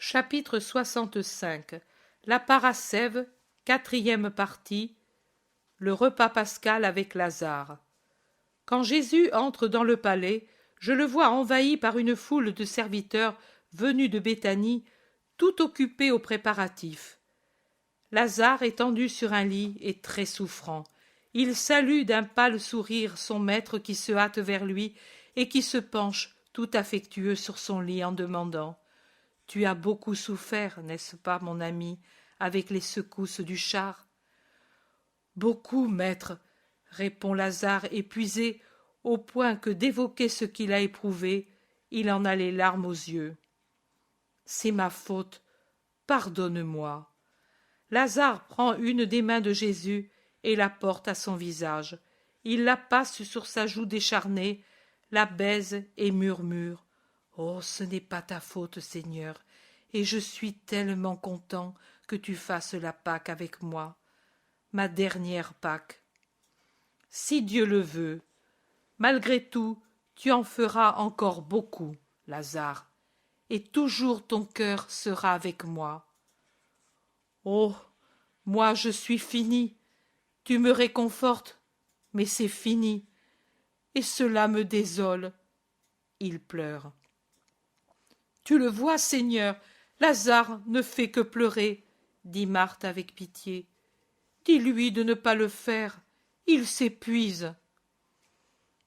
Chapitre 65. La Parascève, quatrième partie. Le repas pascal avec Lazare. Quand Jésus entre dans le palais, je le vois envahi par une foule de serviteurs venus de Béthanie, tout occupés aux préparatifs. Lazare étendu sur un lit est très souffrant. Il salue d'un pâle sourire son maître qui se hâte vers lui et qui se penche tout affectueux sur son lit en demandant: « Tu as beaucoup souffert, n'est-ce pas, mon ami, avec les secousses du char ?» « Beaucoup, maître, » répond Lazare épuisé au point que d'évoquer ce qu'il a éprouvé, il en a les larmes aux yeux. « C'est ma faute, pardonne-moi. » Lazare prend une des mains de Jésus et la porte à son visage. Il la passe sur sa joue décharnée, la baise et murmure: « Oh, ce n'est pas ta faute, Seigneur, et je suis tellement content que tu fasses la Pâque avec moi, ma dernière Pâque. Si Dieu le veut, malgré tout, tu en feras encore beaucoup, Lazare, et toujours ton cœur sera avec moi. Oh, moi je suis fini, tu me réconfortes, mais c'est fini, et cela me désole. » Il pleure. « Tu le vois, Seigneur, Lazare ne fait que pleurer, » dit Marthe avec pitié. « Dis-lui de ne pas le faire, il s'épuise. »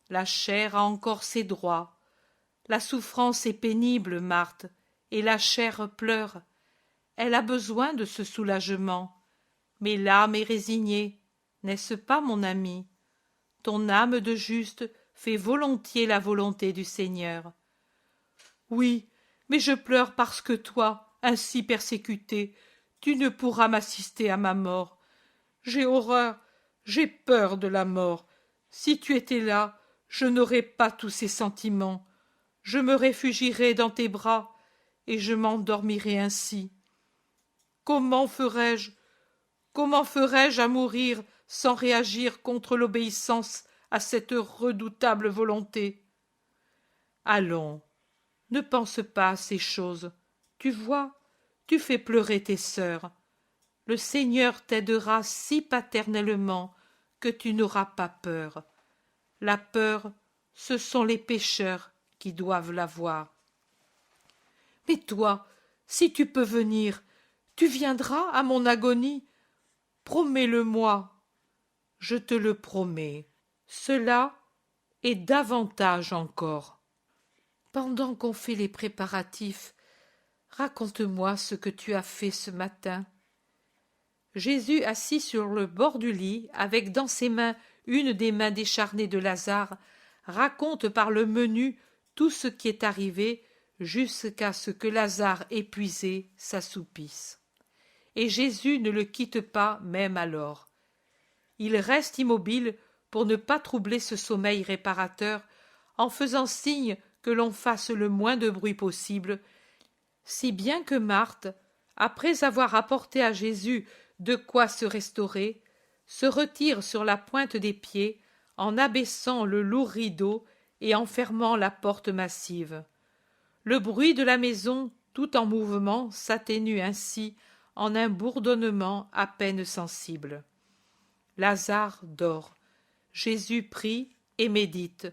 La chair a encore ses droits. La souffrance est pénible, Marthe, et la chair pleure. Elle a besoin de ce soulagement. Mais l'âme est résignée, n'est-ce pas, mon ami? Ton âme de juste fait volontiers la volonté du Seigneur. Oui, mais je pleure parce que toi, ainsi persécuté, tu ne pourras m'assister à ma mort. J'ai horreur, j'ai peur de la mort. Si tu étais là, je n'aurais pas tous ces sentiments. Je me réfugierais dans tes bras, et je m'endormirais ainsi. Comment ferais-je à mourir sans réagir contre l'obéissance à cette redoutable volonté? Allons, ne pense pas à ces choses. Tu vois, tu fais pleurer tes sœurs. Le Seigneur t'aidera si paternellement que tu n'auras pas peur. La peur, ce sont les pécheurs qui doivent l'avoir. Mais toi, si tu peux venir, tu viendras à mon agonie. Promets-le-moi. Je te le promets. Cela et davantage encore. Pendant qu'on fait les préparatifs, raconte-moi ce que tu as fait ce matin. Jésus, assis sur le bord du lit, avec dans ses mains une des mains décharnées de Lazare, raconte par le menu tout ce qui est arrivé jusqu'à ce que Lazare, épuisé, s'assoupisse. Et Jésus ne le quitte pas même alors. Il reste immobile pour ne pas troubler ce sommeil réparateur, en faisant signe que l'on fasse le moins de bruit possible, si bien que Marthe, après avoir apporté à Jésus de quoi se restaurer, se retire sur la pointe des pieds en abaissant le lourd rideau et en fermant la porte massive. Le bruit de la maison, tout en mouvement, s'atténue ainsi en un bourdonnement à peine sensible. Lazare dort. Jésus prie et médite.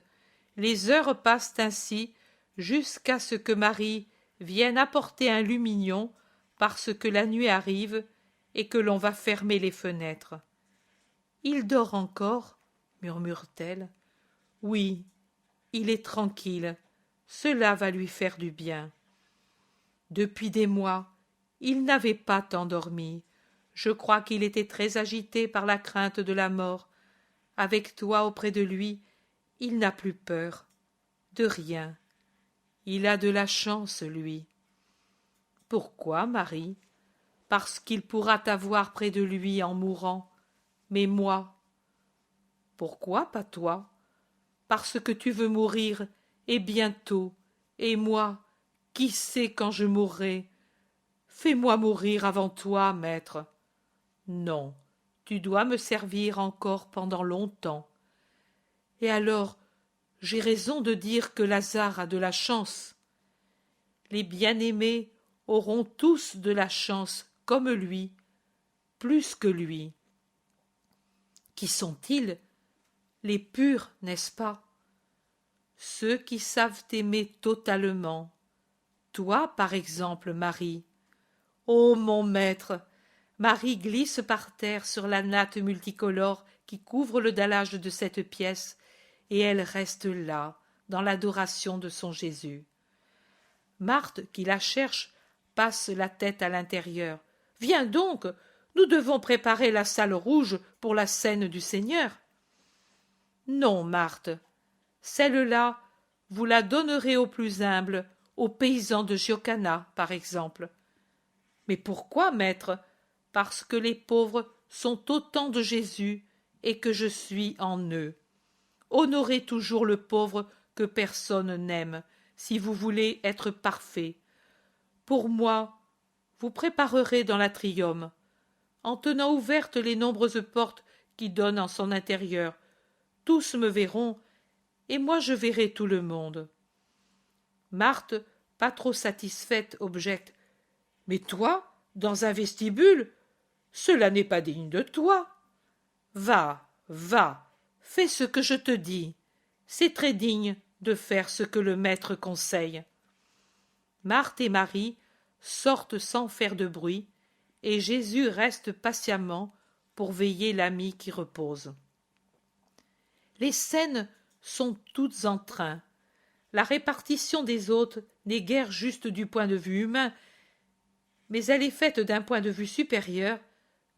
Les heures passent ainsi jusqu'à ce que Marie vienne apporter un lumignon parce que la nuit arrive et que l'on va fermer les fenêtres. « Il dort encore » murmure-t-elle. « Oui, il est tranquille, cela va lui faire du bien. » Depuis des mois, il n'avait pas tant dormi. Je crois qu'il était très agité par la crainte de la mort. Avec toi auprès de lui, il n'a plus peur. De rien. Il a de la chance, lui. Pourquoi, Marie? Parce qu'il pourra t'avoir près de lui en mourant. Mais moi? Pourquoi pas toi? Parce que tu veux mourir, et bientôt. Et moi, qui sait quand je mourrai? Fais-moi mourir avant toi, maître. Non, tu dois me servir encore pendant longtemps. Et alors, j'ai raison de dire que Lazare a de la chance. Les bien-aimés, auront tous de la chance comme lui, plus que lui. Qui sont-ils? Les purs, n'est-ce pas? Ceux qui savent aimer totalement. Toi, par exemple, Marie. Ô mon maître! Marie glisse par terre sur la natte multicolore qui couvre le dallage de cette pièce, et elle reste là, dans l'adoration de son Jésus. Marthe, qui la cherche, passe la tête à l'intérieur. « Viens donc, nous devons préparer la salle rouge pour la scène du Seigneur. » Non, Marthe, celle-là, vous la donnerez aux plus humbles, aux paysans de Giocana, par exemple. Mais pourquoi, maître? Parce que les pauvres sont autant de Jésus et que je suis en eux. Honorez toujours le pauvre que personne n'aime, si vous voulez être parfait. Pour moi, vous préparerez dans l'atrium, en tenant ouvertes les nombreuses portes qui donnent en son intérieur. Tous me verront, et moi je verrai tout le monde. Marthe, pas trop satisfaite, objecte. Mais toi, dans un vestibule, cela n'est pas digne de toi. Va, va, fais ce que je te dis. C'est très digne de faire ce que le maître conseille. Marthe et Marie sortent sans faire de bruit, et Jésus reste patiemment pour veiller l'ami qui repose. Les scènes sont toutes en train. La répartition des hôtes n'est guère juste du point de vue humain, mais elle est faite d'un point de vue supérieur,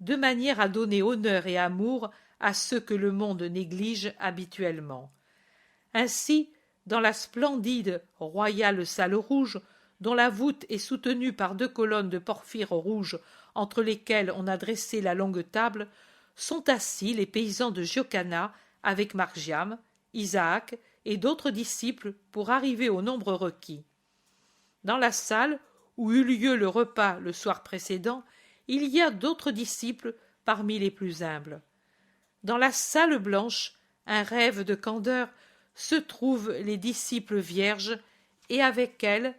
de manière à donner honneur et amour à ceux que le monde néglige habituellement. Ainsi, dans la splendide royale salle rouge, dont la voûte est soutenue par 2 colonnes de porphyre rouge entre lesquelles on a dressé la longue table, sont assis les paysans de Giocana avec Margiam, Isaac et d'autres disciples pour arriver au nombre requis. Dans la salle où eut lieu le repas le soir précédent, il y a d'autres disciples parmi les plus humbles. Dans la salle blanche, un rêve de candeur, se trouvent les disciples vierges, et avec elles,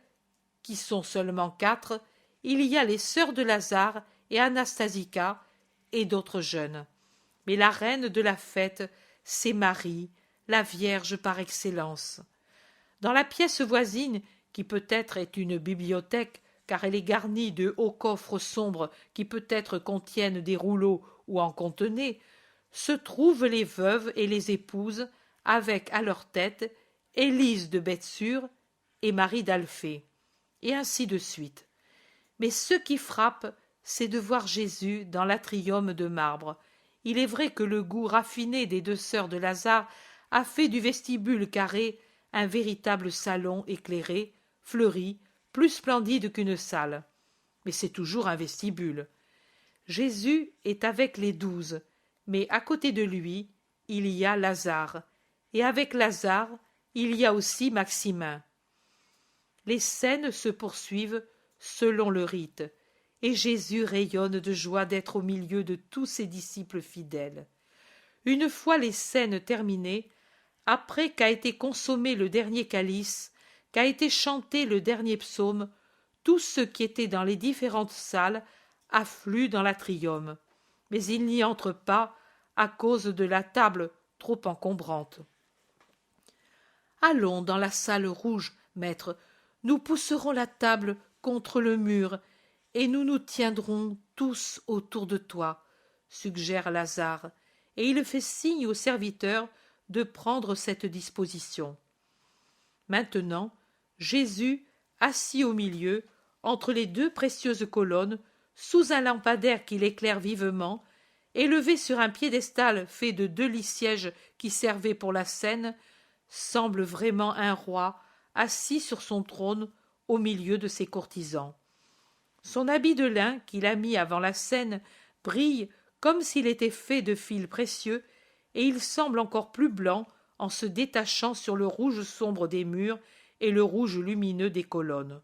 qui sont seulement 4, il y a les sœurs de Lazare et Anastasica et d'autres jeunes. Mais la reine de la fête, c'est Marie, la Vierge par excellence. Dans la pièce voisine, qui peut-être est une bibliothèque, car elle est garnie de hauts coffres sombres qui peut-être contiennent des rouleaux ou en contenaient, se trouvent les veuves et les épouses, avec à leur tête Élise de Bethsure et Marie d'Alphée, et ainsi de suite. Mais ce qui frappe, c'est de voir Jésus dans l'atrium de marbre. Il est vrai que le goût raffiné des 2 sœurs de Lazare a fait du vestibule carré un véritable salon éclairé, fleuri, plus splendide qu'une salle. Mais c'est toujours un vestibule. Jésus est avec les 12, mais à côté de lui, il y a Lazare, et avec Lazare, il y a aussi Maximin. Les scènes se poursuivent selon le rite, et Jésus rayonne de joie d'être au milieu de tous ses disciples fidèles. Une fois les scènes terminées, après qu'a été consommé le dernier calice, qu'a été chanté le dernier psaume, tous ceux qui étaient dans les différentes salles affluent dans l'atrium, mais ils n'y entrent pas à cause de la table trop encombrante. Allons dans la salle rouge, maître, nous pousserons la table contre le mur, et nous nous tiendrons tous autour de toi, suggère Lazare, et il fait signe aux serviteurs de prendre cette disposition. Maintenant, Jésus, assis au milieu, entre les 2 précieuses colonnes, sous un lampadaire qui l'éclaire vivement, élevé sur un piédestal fait de 2 lits-sièges qui servaient pour la scène, semble vraiment un roi assis sur son trône au milieu de ses courtisans. Son habit de lin qu'il a mis avant la scène brille comme s'il était fait de fils précieux, et il semble encore plus blanc en se détachant sur le rouge sombre des murs et le rouge lumineux des colonnes.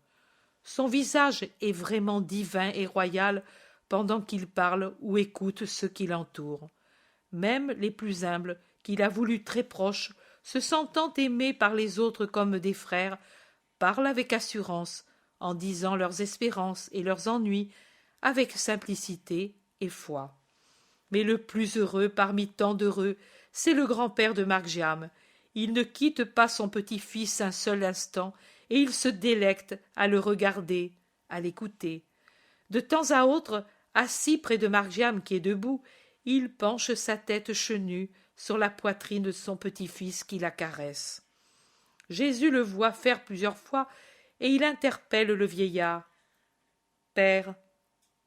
Son visage est vraiment divin et royal pendant qu'il parle ou écoute ceux qui l'entourent. Même les plus humbles, qu'il a voulu très proches, se sentant aimés par les autres comme des frères, parlent avec assurance, en disant leurs espérances et leurs ennuis avec simplicité et foi. Mais le plus heureux parmi tant d'heureux, c'est le grand-père de Marc-Jam. Il ne quitte pas son petit-fils un seul instant, et il se délecte à le regarder, à l'écouter. De temps à autre, assis près de Marc-Jam qui est debout, il penche sa tête chenue sur la poitrine de son petit-fils qui la caresse. Jésus le voit faire plusieurs fois, et il interpelle le vieillard. « Père,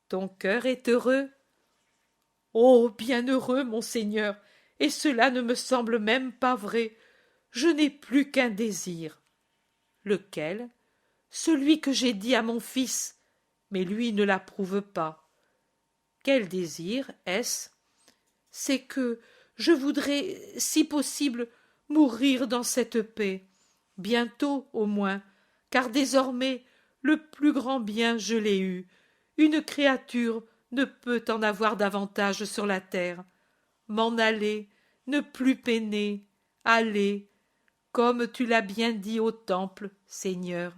ton cœur est heureux ?» « Oh, bien heureux, monseigneur, et cela ne me semble même pas vrai. Je n'ai plus qu'un désir. »« Lequel ? » ?»« Celui que j'ai dit à mon fils, mais lui ne l'approuve pas. »« Quel désir est-ce ? » ?»« C'est que je voudrais, si possible, mourir dans cette paix, bientôt au moins, car désormais le plus grand bien je l'ai eu. Une créature ne peut en avoir davantage sur la terre. M'en aller, ne plus peiner, aller, comme tu l'as bien dit au temple, Seigneur.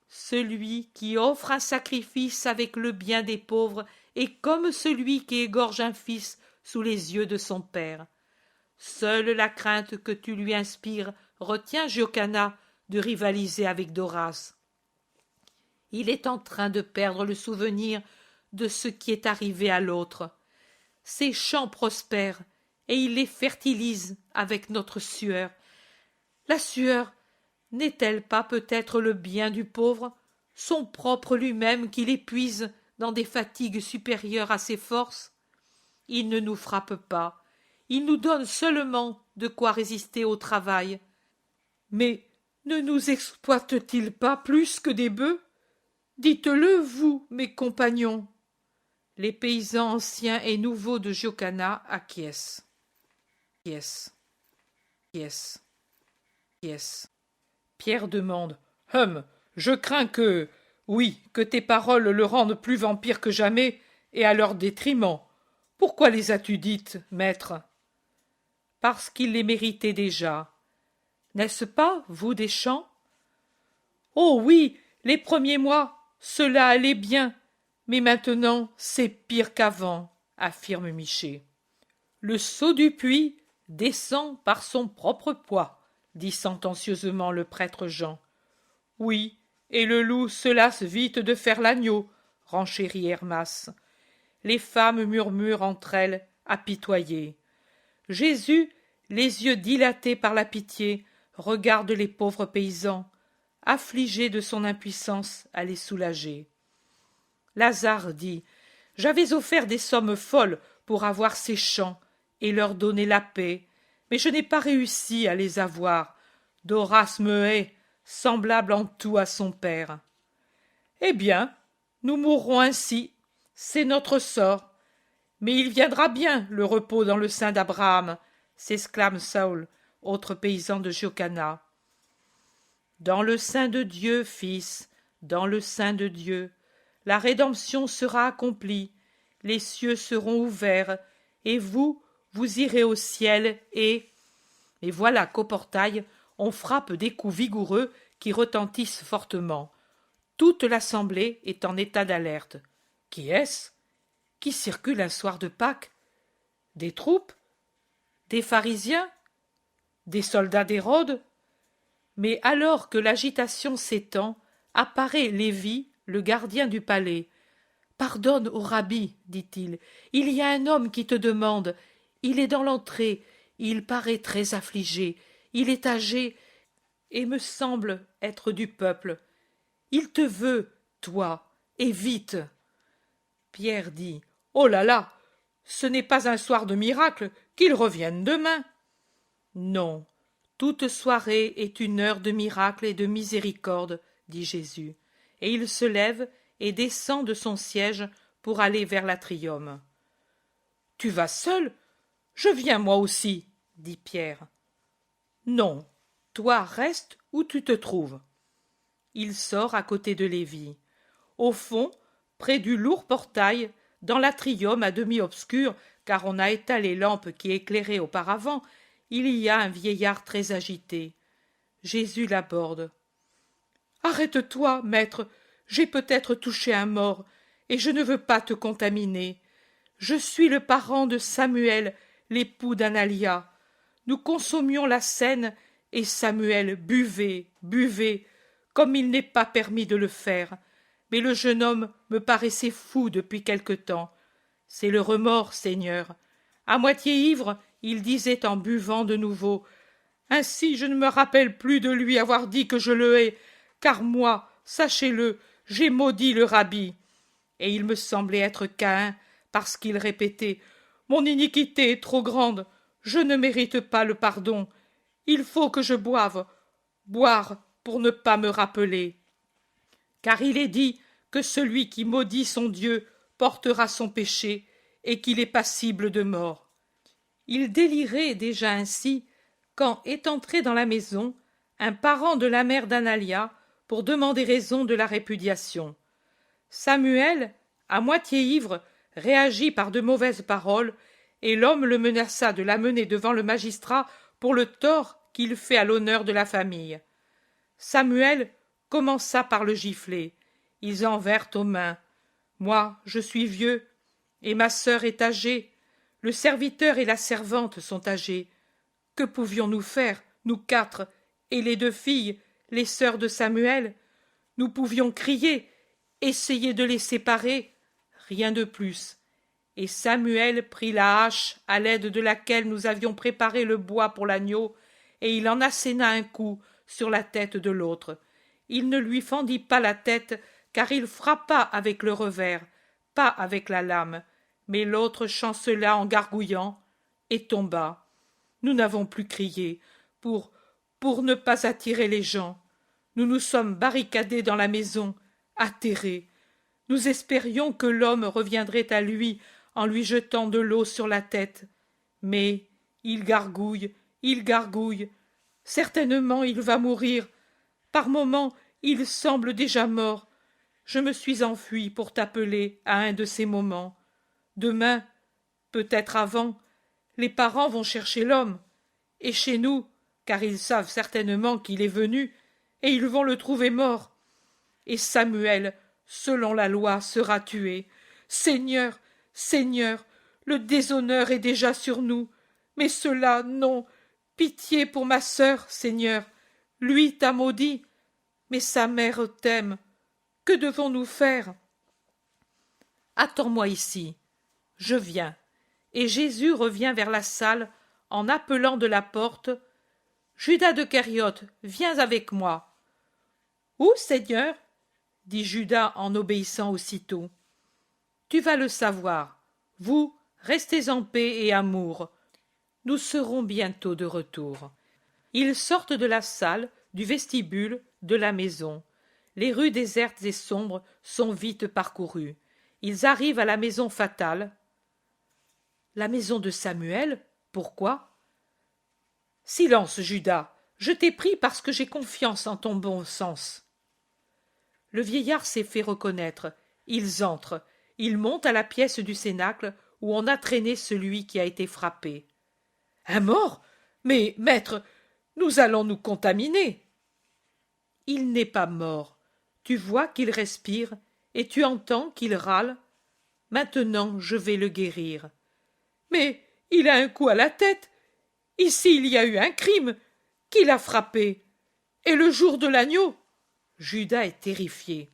Celui qui offre un sacrifice avec le bien des pauvres est comme celui qui égorge un fils sous les yeux de son père. Seule la crainte que tu lui inspires retient Giocana de rivaliser avec Doras. Il est en train de perdre le souvenir de ce qui est arrivé à l'autre. Ses champs prospèrent, et il les fertilise avec notre sueur. La sueur n'est-elle pas peut-être le bien du pauvre, son propre lui-même qui l'épuise dans des fatigues supérieures à ses forces? Il ne nous frappe pas, il nous donne seulement de quoi résister au travail. Mais ne nous exploite-t-il pas plus que des bœufs? Dites-le, vous, mes compagnons. Les paysans anciens et nouveaux de Giocana acquiescent. Pierre demande. Je crains que. Oui, que tes paroles le rendent plus vampire que jamais, et à leur détriment. Pourquoi les as-tu dites, maître? Parce qu'il les méritait déjà. N'est-ce pas, vous, Deschamps? Oh oui, les premiers mois, cela allait bien. Mais maintenant, c'est pire qu'avant, affirme Miché. Le seau du puits descend par son propre poids, dit sentencieusement le prêtre Jean. Oui, et le loup se lasse vite de faire l'agneau, renchérit Hermas. Les femmes murmurent entre elles, apitoyées. Jésus, les yeux dilatés par la pitié, regarde les pauvres paysans, affligé de son impuissance à les soulager. Lazare dit. J'avais offert des sommes folles pour avoir ces champs et leur donner la paix, mais je n'ai pas réussi à les avoir. Doras me hait, semblable en tout à son père. Eh bien, nous mourrons ainsi, c'est notre sort. Mais il viendra bien le repos dans le sein d'Abraham, s'exclame Saül, autre paysan de Giocana. Dans le sein de Dieu, fils, dans le sein de Dieu, la rédemption sera accomplie, les cieux seront ouverts, et vous, vous irez au ciel, et voilà qu'au portail, on frappe des coups vigoureux qui retentissent fortement. Toute l'assemblée est en état d'alerte. Qui est-ce? Qui circule un soir de Pâques? Des troupes? Des pharisiens? Des soldats d'Hérode? Mais alors que l'agitation s'étend, apparaît Lévi, le gardien du palais. « Pardonne au rabbi, dit-il, il y a un homme qui te demande. Il est dans l'entrée, il paraît très affligé, il est âgé et me semble être du peuple. Il te veut, toi, et vite. » Pierre dit. « Oh là là, ce n'est pas un soir de miracle, qu'il revienne demain. » Non, toute soirée est une heure de miracle et de miséricorde, dit Jésus, et il se lève et descend de son siège pour aller vers l'atrium. « Tu vas seul? Je viens moi aussi, dit Pierre. « Non, toi reste où tu te trouves. » Il sort à côté de Lévi. Au fond, près du lourd portail, dans l'atrium à demi obscur, car on a éteint les lampes qui éclairaient auparavant, il y a un vieillard très agité. Jésus l'aborde. « Arrête-toi, maître, j'ai peut-être touché un mort, et je ne veux pas te contaminer. Je suis le parent de Samuel, l'époux d'Analia. Nous consommions la scène, et Samuel buvait, buvait, comme il n'est pas permis de le faire. Mais le jeune homme me paraissait fou depuis quelque temps. C'est le remords, Seigneur. À moitié ivre, il disait en buvant de nouveau: Ainsi je ne me rappelle plus de lui avoir dit que je le hais, car moi, sachez-le, j'ai maudit le rabbi. Et il me semblait être Caïn, parce qu'il répétait: Mon iniquité est trop grande, je ne mérite pas le pardon. Il faut que je boive, boire pour ne pas me rappeler. Car il est dit que celui qui maudit son Dieu portera son péché, et qu'il est passible de mort. Il délirait déjà ainsi, quand est entré dans la maison un parent de la mère d'Analia pour demander raison de la répudiation. Samuel, à moitié ivre, réagit par de mauvaises paroles, et l'homme le menaça de l'amener devant le magistrat pour le tort qu'il fait à l'honneur de la famille. Samuel commença par le gifler. Ils en vinrent aux mains. Moi, je suis vieux, et ma sœur est âgée. Le serviteur et la servante sont âgés. Que pouvions-nous faire, nous quatre, et les deux filles, les sœurs de Samuel? Nous pouvions crier, essayer de les séparer, rien de plus. Et Samuel prit la hache à l'aide de laquelle nous avions préparé le bois pour l'agneau, et il en asséna un coup sur la tête de l'autre. Il ne lui fendit pas la tête, car il frappa avec le revers, pas avec la lame, mais l'autre chancela en gargouillant, et tomba. Nous n'avons plus crié, pour ne pas attirer les gens. Nous nous sommes barricadés dans la maison, atterrés. Nous espérions que l'homme reviendrait à lui en lui jetant de l'eau sur la tête. Mais il gargouille, il gargouille. Certainement il va mourir. Par moments il semble déjà mort. Je me suis enfui pour t'appeler à un de ces moments. Demain, peut-être avant, les parents vont chercher l'homme. Et chez nous, car ils savent certainement qu'il est venu, et ils vont le trouver mort. Et Samuel, selon la loi, sera tué. Seigneur, Seigneur, le déshonneur est déjà sur nous. Mais cela, non. Pitié pour ma sœur, Seigneur. Lui t'a maudit, mais sa mère t'aime. Que devons-nous faire? Attends-moi ici. Je viens. Et Jésus revient vers la salle en appelant de la porte: Judas de Kériote, viens avec moi. Où, Seigneur? Dit Judas en obéissant aussitôt. Tu vas le savoir. Vous, restez en paix et amour. Nous serons bientôt de retour. Ils sortent de la salle, du vestibule, de la maison. Les rues désertes et sombres sont vite parcourues. Ils arrivent à la maison fatale. La maison de Samuel? Pourquoi? Silence, Judas. Je t'ai pris parce que j'ai confiance en ton bon sens. Le vieillard s'est fait reconnaître. Ils entrent. Ils montent à la pièce du cénacle où on a traîné celui qui a été frappé. Un mort? Mais, maître, nous allons nous contaminer. Il n'est pas mort. Tu vois qu'il respire, et tu entends qu'il râle. Maintenant, je vais le guérir. Mais il a un coup à la tête. Ici, il y a eu un crime. Qui l'a frappé? Et le jour de l'agneau? Judas est terrifié.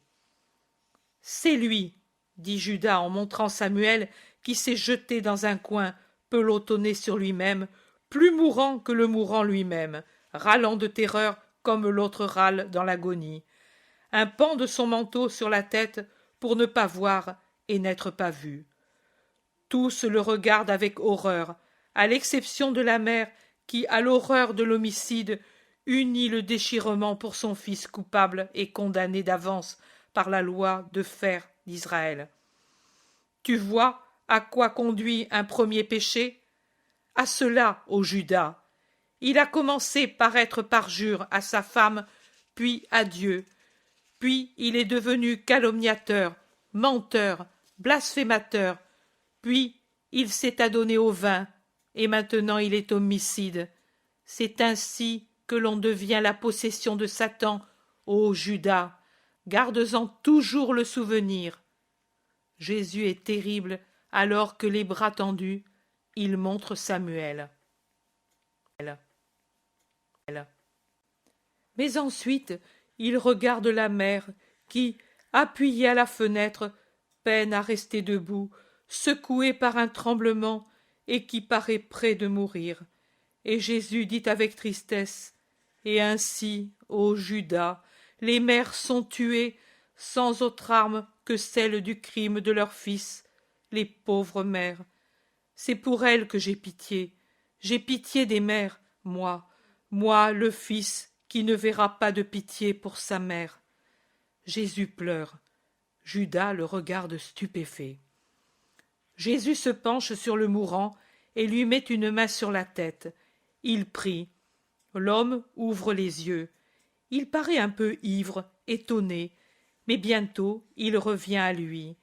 C'est lui, dit Judas en montrant Samuel, qui s'est jeté dans un coin, pelotonné sur lui-même, plus mourant que le mourant lui-même, râlant de terreur comme l'autre râle dans l'agonie. Un pan de son manteau sur la tête pour ne pas voir et n'être pas vu. Tous le regardent avec horreur, à l'exception de la mère qui, à l'horreur de l'homicide, unit le déchirement pour son fils coupable et condamné d'avance par la loi de fer d'Israël. Tu vois à quoi conduit un premier péché? À cela, ô Judas. Il a commencé par être parjure à sa femme, puis à Dieu. Puis il est devenu calomniateur, menteur, blasphémateur. Puis il s'est adonné au vin, et maintenant il est homicide. C'est ainsi que l'on devient la possession de Satan ô Judas, garde-en toujours le souvenir. Jésus est terrible, alors que les bras tendus, il montre Samuel. Mais ensuite, il regarde la mère qui, appuyée à la fenêtre, peine à rester debout, secouée par un tremblement et qui paraît près de mourir. Et Jésus dit avec tristesse, « Et ainsi, ô Judas, les mères sont tuées sans autre arme que celle du crime de leur fils, les pauvres mères. C'est pour elles que j'ai pitié des mères, moi le fils qui ne verra pas de pitié pour sa mère. » Jésus pleure. Judas le regarde stupéfait. Jésus se penche sur le mourant et lui met une main sur la tête. Il prie. L'homme ouvre les yeux. Il paraît un peu ivre, étonné, mais bientôt il revient à lui.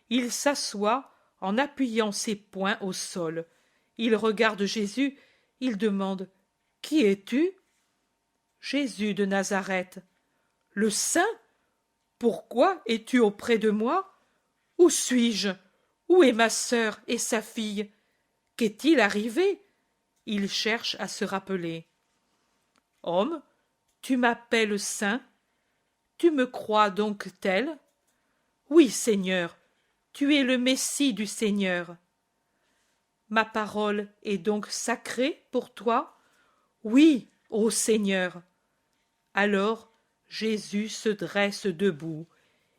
Il s'assoit en appuyant ses poings au sol. Il regarde Jésus, il demande « Qui es-tu » ? Jésus de Nazareth. « Le Saint ? Pourquoi es-tu auprès de moi ? Où suis-je ? Où est ma sœur et sa fille ? Qu'est-il arrivé ?» Il cherche à se rappeler. « Homme, tu m'appelles saint ? Tu me crois donc tel ? Oui, Seigneur, tu es le Messie du Seigneur. Ma parole est donc sacrée pour toi ? Oui, ô Seigneur. » Alors Jésus se dresse debout.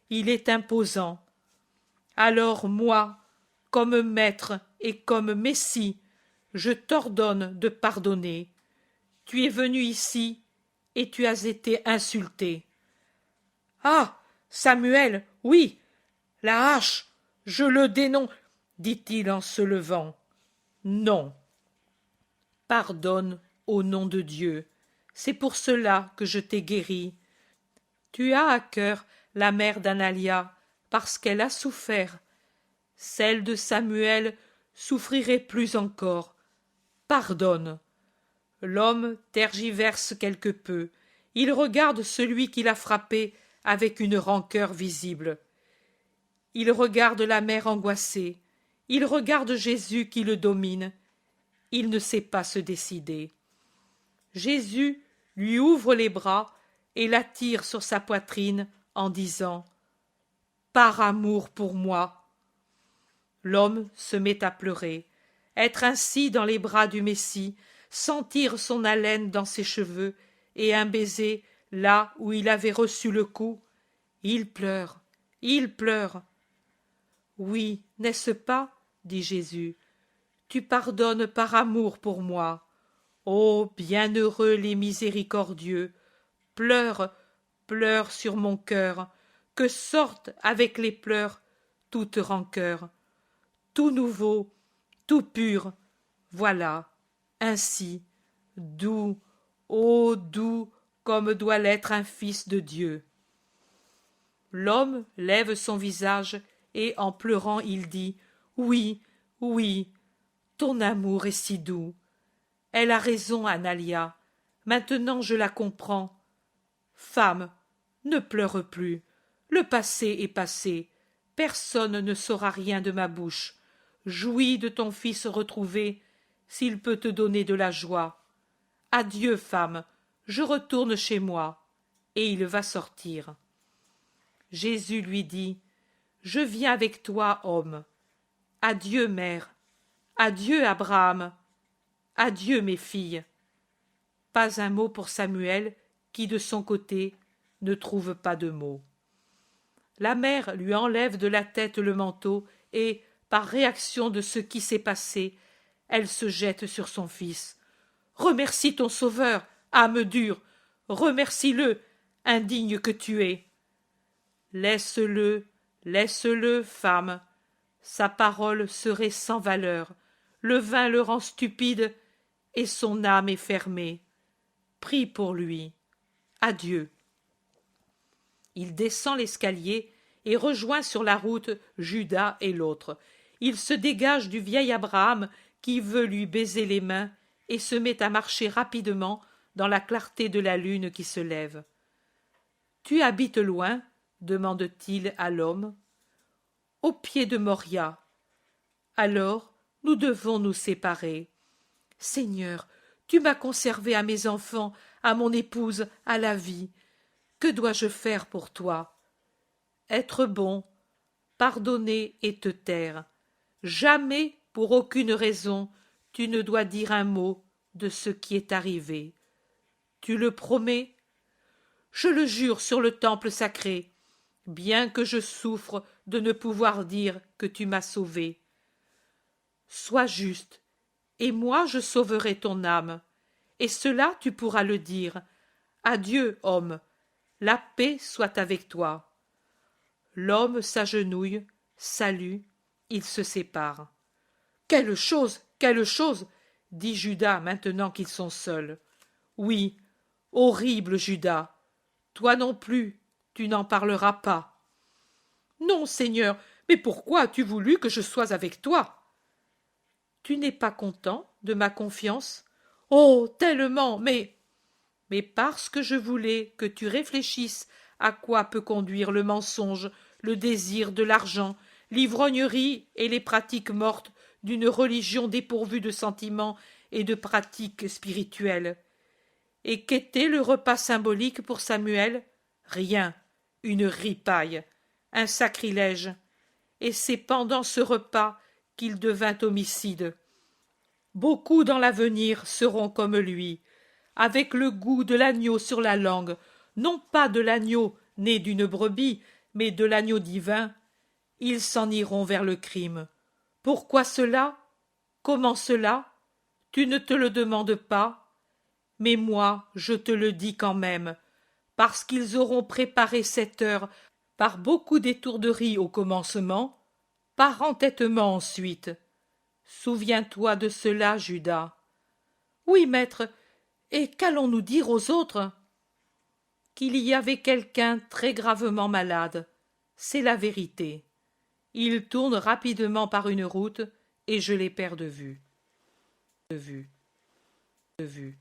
Il est imposant. « Alors moi, comme maître et comme Messie, je t'ordonne de pardonner. Tu es venu ici et tu as été insulté. »« Ah, Samuel, oui, la hache, je le dénonce, » dit-il en se levant. « Non. Pardonne au nom de Dieu. C'est pour cela que je t'ai guéri. Tu as à cœur la mère d'Analia, parce qu'elle a souffert. Celle de Samuel souffrirait plus encore. Pardonne. » L'homme tergiverse quelque peu. Il regarde celui qui l'a frappé avec une rancœur visible. Il regarde la mère angoissée. Il regarde Jésus qui le domine. Il ne sait pas se décider. Jésus lui ouvre les bras et l'attire sur sa poitrine en disant « Par amour pour moi !» L'homme se met à pleurer. Être ainsi dans les bras du Messie, sentir son haleine dans ses cheveux et un baiser là où il avait reçu le coup, il pleure, il pleure. « Oui, n'est-ce pas, dit Jésus, tu pardonnes par amour pour moi. Ô bienheureux les miséricordieux, pleure, pleure sur mon cœur, que sorte avec les pleurs toute rancœur. Tout nouveau, tout pur, voilà, ainsi, doux, ô doux, comme doit l'être un fils de Dieu. » L'homme lève son visage et en pleurant il dit « Oui, oui, ton amour est si doux. Elle a raison, Analia, maintenant je la comprends. Femme, ne pleure plus, le passé est passé, personne ne saura rien de ma bouche. Jouis de ton fils retrouvé, s'il peut te donner de la joie. Adieu, femme, je retourne chez moi. » Et il va sortir. Jésus lui dit « Je viens avec toi, homme. Adieu, mère. Adieu, Abraham. Adieu, mes filles. » Pas un mot pour Samuel, qui, de son côté, ne trouve pas de mots. La mère lui enlève de la tête le manteau et, par réaction de ce qui s'est passé, elle se jette sur son fils. « Remercie ton sauveur, âme dure. Remercie-le, indigne que tu es. » « Laisse-le, laisse-le, femme. Sa parole serait sans valeur. Le vin le rend stupide et son âme est fermée. Prie pour lui. Adieu. » Il descend l'escalier et rejoint sur la route Judas et l'autre. Il se dégage du vieil Abraham qui veut lui baiser les mains et se met à marcher rapidement dans la clarté de la lune qui se lève. Tu habites loin? Demande-t-il à l'homme. Au pied de Moria. Alors, nous devons nous séparer. Seigneur, tu m'as conservé à mes enfants, à mon épouse, à la vie. Que dois-je faire pour toi? Être bon, pardonner et te taire. Jamais, pour aucune raison, tu ne dois dire un mot de ce qui est arrivé. Tu le promets? Je le jure sur le temple sacré, bien que je souffre de ne pouvoir dire que tu m'as sauvé. Sois juste, et moi je sauverai ton âme, et cela tu pourras le dire. Adieu, homme, la paix soit avec toi. L'homme s'agenouille, salue, ils se séparent. Quelle chose, quelle chose, dit Judas maintenant qu'ils sont seuls. Oui, horrible Judas, toi non plus, tu n'en parleras pas. Non, Seigneur, mais pourquoi as-tu voulu que je sois avec toi? Tu n'es pas content de ma confiance? Oh, tellement, mais parce que je voulais que tu réfléchisses à quoi peut conduire le mensonge, le désir de l'argent, l'ivrognerie et les pratiques mortes d'une religion dépourvue de sentiments et de pratiques spirituelles. Et qu'était le repas symbolique pour Samuel? Rien, une ripaille, un sacrilège. Et c'est pendant ce repas qu'il devint homicide. Beaucoup dans l'avenir seront comme lui, avec le goût de l'agneau sur la langue, non pas de l'agneau né d'une brebis, mais de l'agneau divin. Ils s'en iront vers le crime. Pourquoi cela? Comment cela? Tu ne te le demandes pas? Mais moi, je te le dis quand même, parce qu'ils auront préparé cette heure par beaucoup d'étourderies au commencement, par entêtement ensuite. Souviens-toi de cela, Judas. Oui, maître, et qu'allons-nous dire aux autres? Qu'il y avait quelqu'un très gravement malade. C'est la vérité. Il tourne rapidement par une route, et je les perds de vue. De vue.